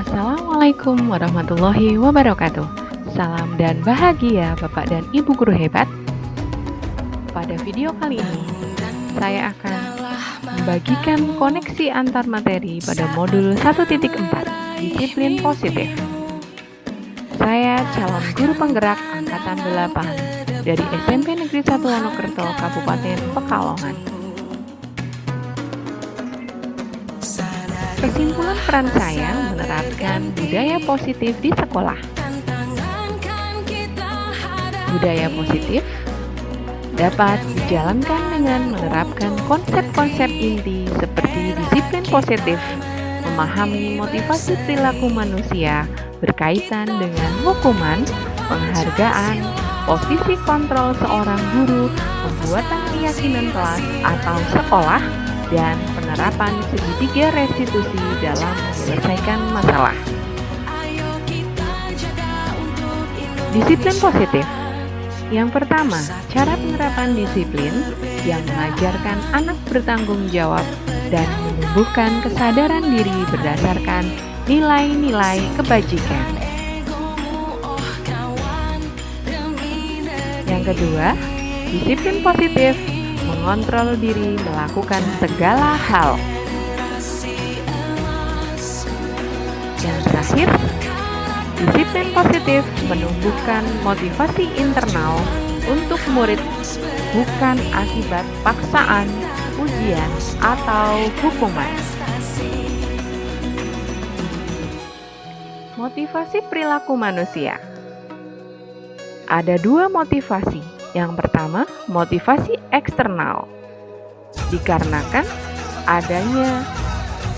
Assalamualaikum warahmatullahi wabarakatuh. Salam dan bahagia Bapak dan Ibu guru hebat. Pada video kali ini, saya akan membagikan koneksi antar materi pada modul 1.4, disiplin positif. Saya calon guru penggerak angkatan 8 dari SMP Negeri 1 Wonokerto, Kabupaten Pekalongan. Kesimpulan peran saya menerapkan budaya positif di sekolah. Budaya positif dapat dijalankan dengan menerapkan konsep-konsep inti seperti disiplin positif, memahami motivasi perilaku manusia berkaitan dengan hukuman, penghargaan, posisi kontrol seorang guru, pembuatan keyakinan kelas atau sekolah, dan penerapan segitiga restitusi dalam menyelesaikan masalah. Disiplin positif. Yang pertama, cara penerapan disiplin yang mengajarkan anak bertanggung jawab dan menumbuhkan kesadaran diri berdasarkan nilai-nilai kebajikan. Yang kedua, disiplin positif mengontrol diri melakukan segala hal. Yang terakhir, disiplin positif menumbuhkan motivasi internal untuk murid, bukan akibat paksaan, ujian, atau hukuman. Motivasi perilaku manusia. Ada dua motivasi. Yang pertama, motivasi eksternal, dikarenakan adanya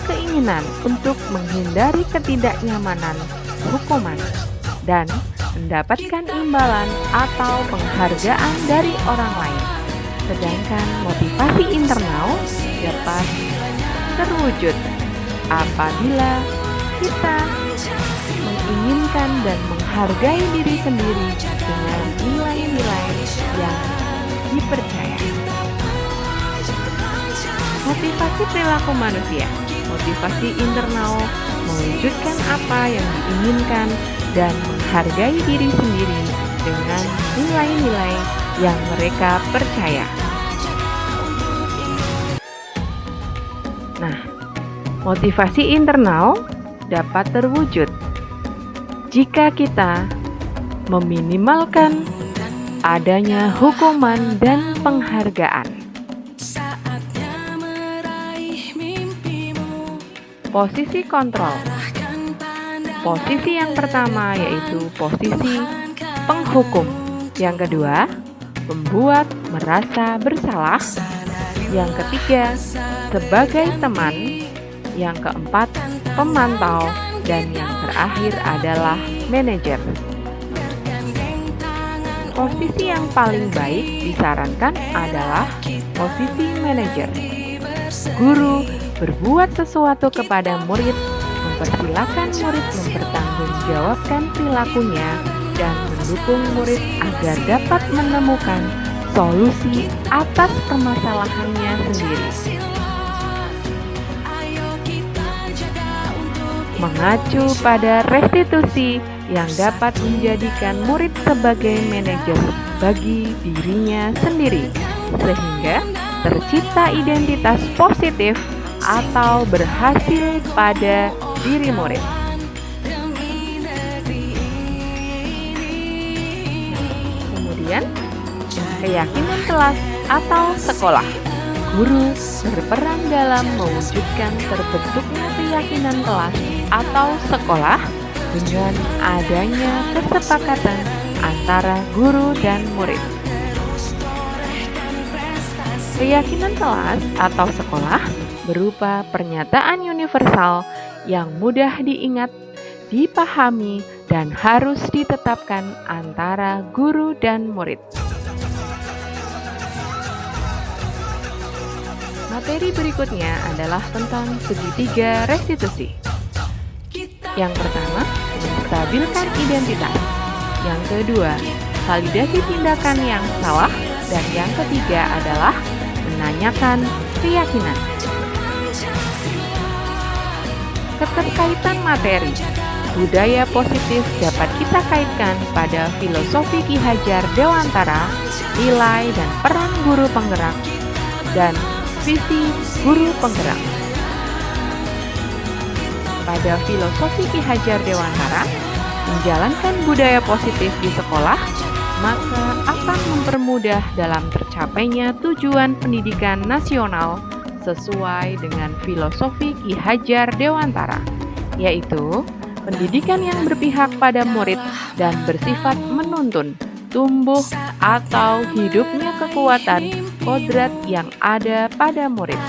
keinginan untuk menghindari ketidaknyamanan hukuman dan mendapatkan imbalan atau penghargaan dari orang lain. Sedangkan motivasi internal dapat terwujud apabila kita menginginkan dan menghargai diri sendiri dengan nilai-nilai yang dipercaya. Motivasi perilaku manusia. Motivasi internal mewujudkan apa yang diinginkan dan menghargai diri sendiri dengan nilai-nilai yang mereka percaya. Nah, motivasi internal dapat terwujud jika kita meminimalkan adanya hukuman dan penghargaan. Posisi kontrol. Posisi yang pertama yaitu posisi penghukum. Yang kedua, membuat merasa bersalah. Yang ketiga, sebagai teman. Yang keempat, pemantau. Dan yang terakhir adalah manajer. Posisi yang paling baik disarankan adalah posisi manajer. Guru berbuat sesuatu kepada murid, mempersilahkan murid mempertanggungjawabkan perilakunya dan mendukung murid agar dapat menemukan solusi atas permasalahannya sendiri. Mengacu pada restitusi yang dapat menjadikan murid sebagai manajer bagi dirinya sendiri, sehingga tercipta identitas positif atau berhasil pada diri murid. Kemudian, keyakinan kelas atau sekolah. Guru berperan dalam mewujudkan terbentuknya keyakinan kelas atau sekolah dengan adanya kesepakatan antara guru dan murid. Keyakinan kelas atau sekolah berupa pernyataan universal yang mudah diingat, dipahami, dan harus ditetapkan antara guru dan murid. Materi berikutnya adalah tentang segitiga restitusi. Yang pertama, menstabilkan identitas. Yang kedua, validasi tindakan yang salah. Dan yang ketiga adalah menanyakan keyakinan. keterkaitan materi. Budaya positif dapat kita kaitkan pada filosofi Ki Hajar Dewantara, nilai dan peran guru penggerak, dan visi guru penggerak. Pada filosofi Ki Hajar Dewantara, menjalankan budaya positif di sekolah, maka akan mempermudah dalam tercapainya tujuan pendidikan nasional sesuai dengan filosofi Ki Hajar Dewantara, yaitu pendidikan yang berpihak pada murid dan bersifat menuntun, tumbuh atau hidupnya kekuatan kodrat yang ada pada murid.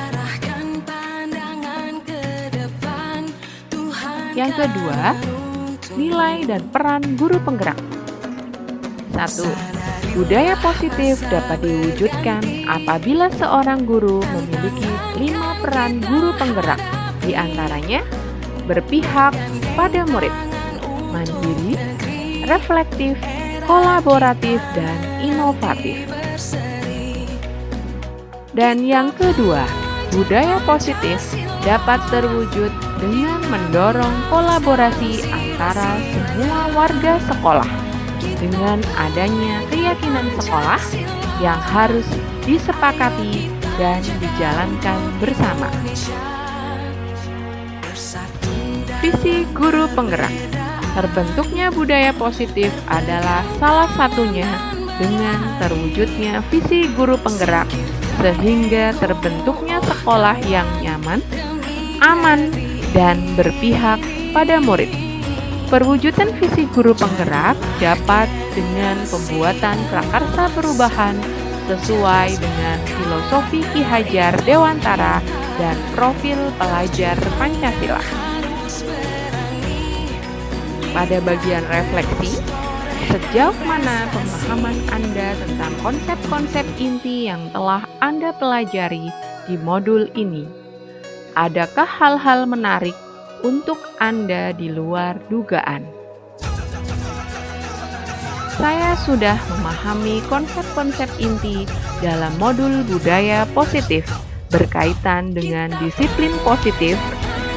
Yang kedua, nilai dan peran guru penggerak. 1. Budaya positif dapat diwujudkan apabila seorang guru memiliki 5 peran guru penggerak, di antaranya berpihak pada murid, mandiri, reflektif, kolaboratif, dan inovatif. Dan yang kedua, budaya positif dapat terwujud dengan mendorong kolaborasi antara semua warga sekolah dengan adanya keyakinan sekolah yang harus disepakati dan dijalankan bersama. Visi guru penggerak. Terbentuknya budaya positif adalah salah satunya dengan terwujudnya visi guru penggerak, sehingga terbentuknya sekolah yang nyaman, aman, dan berpihak pada murid. Perwujudan visi guru penggerak dapat dengan pembuatan prakarsa perubahan sesuai dengan filosofi Ki Hajar Dewantara dan profil pelajar Pancasila. Pada bagian refleksi, sejauh mana pemahaman Anda tentang konsep-konsep inti yang telah Anda pelajari di modul ini? Adakah hal-hal menarik untuk Anda di luar dugaan? Saya sudah memahami konsep-konsep inti dalam modul budaya positif berkaitan dengan disiplin positif,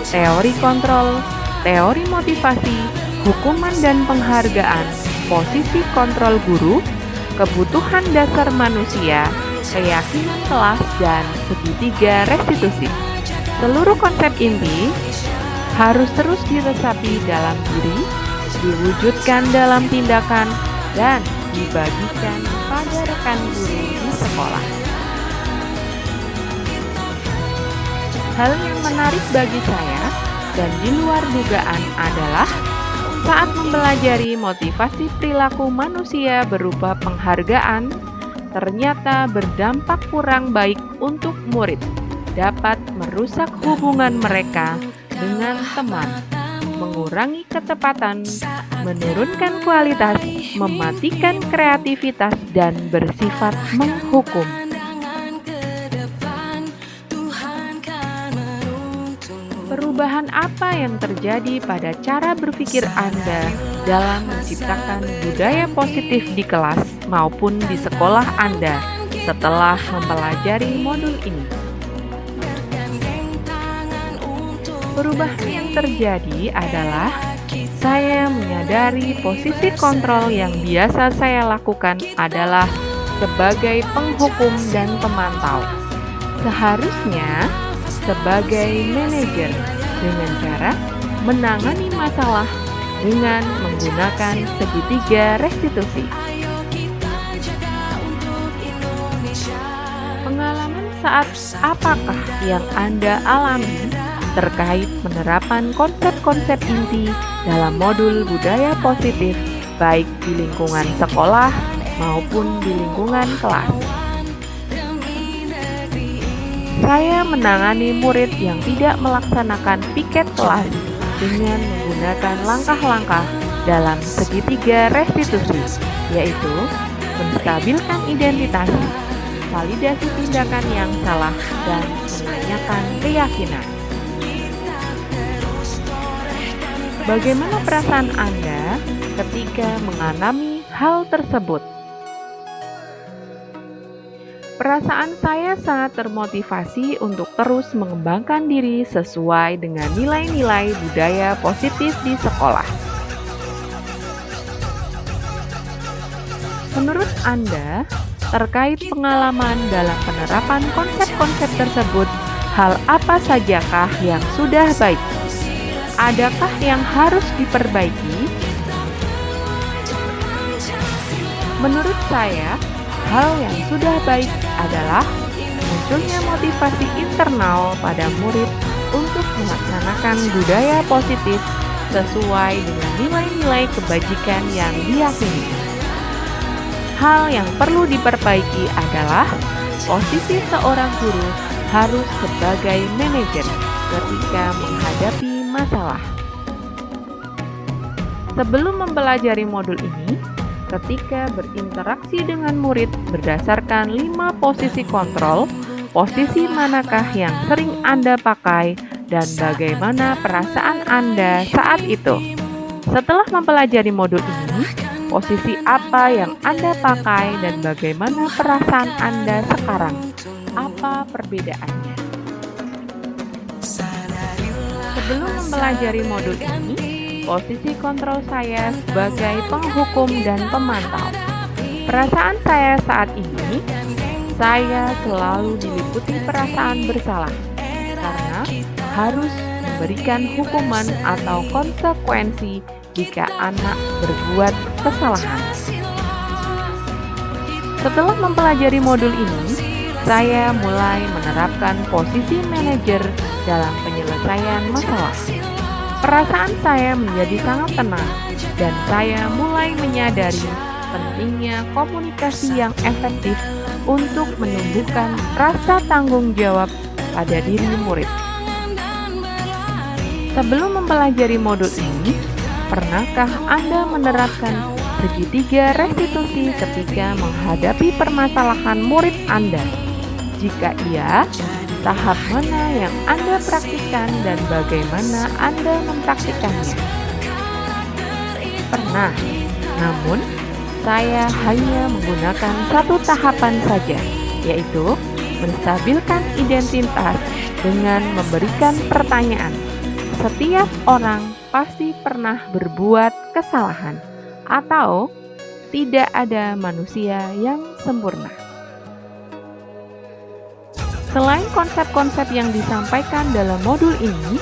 teori kontrol, teori motivasi, hukuman dan penghargaan, posisi kontrol guru, kebutuhan dasar manusia, keyakinan kelas, dan segitiga restitusi. Seluruh konsep inti harus terus diresapi dalam diri, diwujudkan dalam tindakan, dan dibagikan pada rekan guru di sekolah. Hal yang menarik bagi saya dan di luar dugaan adalah saat mempelajari motivasi perilaku manusia berupa penghargaan, ternyata berdampak kurang baik untuk murid, dapat merusak hubungan mereka dengan teman, mengurangi ketepatan, menurunkan kualitas, mematikan kreativitas, dan bersifat menghukum. Perubahan apa yang terjadi pada cara berpikir Anda dalam menciptakan budaya positif di kelas maupun di sekolah Anda setelah mempelajari modul ini? Perubahan yang terjadi adalah saya menyadari posisi kontrol yang biasa saya lakukan adalah sebagai penghukum dan pemantau. Seharusnya sebagai manajer dengan cara menangani masalah dengan menggunakan segitiga restitusi. Pengalaman saat apakah yang Anda alami terkait penerapan konsep-konsep inti dalam modul budaya positif baik di lingkungan sekolah maupun di lingkungan kelas? Saya menangani murid yang tidak melaksanakan piket kelas dengan menggunakan langkah-langkah dalam segitiga restitusi, yaitu menstabilkan identitas, validasi tindakan yang salah, dan menanyakan keyakinan. Bagaimana perasaan Anda ketika mengalami hal tersebut? Perasaan saya sangat termotivasi untuk terus mengembangkan diri sesuai dengan nilai-nilai budaya positif di sekolah. Menurut Anda, terkait pengalaman dalam penerapan konsep-konsep tersebut, hal apa sajakah yang sudah baik? Adakah yang harus diperbaiki? Menurut saya, hal yang sudah baik adalah munculnya motivasi internal pada murid untuk melaksanakan budaya positif sesuai dengan nilai-nilai kebajikan yang diyakini. Hal yang perlu diperbaiki adalah posisi seorang guru harus sebagai manajer ketika menghadapi masalah. Sebelum mempelajari modul ini, ketika berinteraksi dengan murid berdasarkan 5 posisi kontrol, posisi manakah yang sering Anda pakai dan bagaimana perasaan Anda saat itu? Setelah mempelajari modul ini, posisi apa yang Anda pakai dan bagaimana perasaan Anda sekarang? Apa perbedaannya? Sebelum mempelajari modul ini, posisi kontrol saya sebagai penghukum dan pemantau. Perasaan saya saat ini, saya selalu diliputi perasaan bersalah karena harus memberikan hukuman atau konsekuensi jika anak berbuat kesalahan. Setelah mempelajari modul ini, saya mulai menerapkan posisi manajer dalam penyelesaian masalah. Perasaan saya menjadi sangat tenang dan saya mulai menyadari pentingnya komunikasi yang efektif untuk menumbuhkan rasa tanggung jawab pada diri murid. Sebelum mempelajari modul ini, pernahkah Anda menerapkan segitiga restitusi ketika menghadapi permasalahan murid Anda? Jika iya, tahap mana yang Anda praktikkan dan bagaimana Anda mempraktikannya? Pernah, namun saya hanya menggunakan satu tahapan saja, yaitu menstabilkan identitas dengan memberikan pertanyaan. Setiap orang pasti pernah berbuat kesalahan, atau tidak ada manusia yang sempurna. Selain konsep-konsep yang disampaikan dalam modul ini,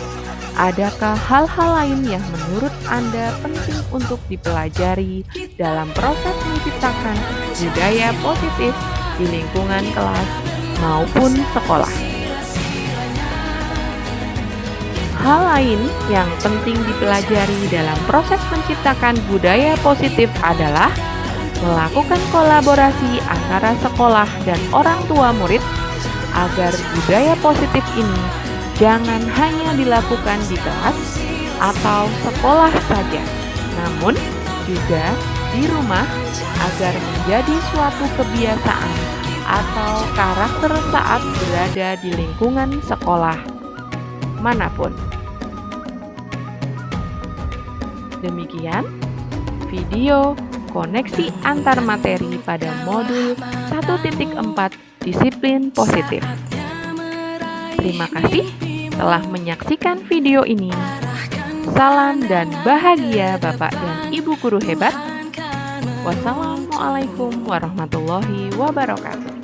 adakah hal-hal lain yang menurut Anda penting untuk dipelajari dalam proses menciptakan budaya positif di lingkungan kelas maupun sekolah? Hal lain yang penting dipelajari dalam proses menciptakan budaya positif adalah melakukan kolaborasi antara sekolah dan orang tua murid agar budaya positif ini jangan hanya dilakukan di kelas atau sekolah saja, namun juga di rumah agar menjadi suatu kebiasaan atau karakter saat berada di lingkungan sekolah manapun. Demikian video koneksi antar materi pada modul 1.4 disiplin positif. Terima kasih telah menyaksikan video ini. Salam dan bahagia Bapak dan Ibu guru hebat. Wassalamualaikum warahmatullahi wabarakatuh.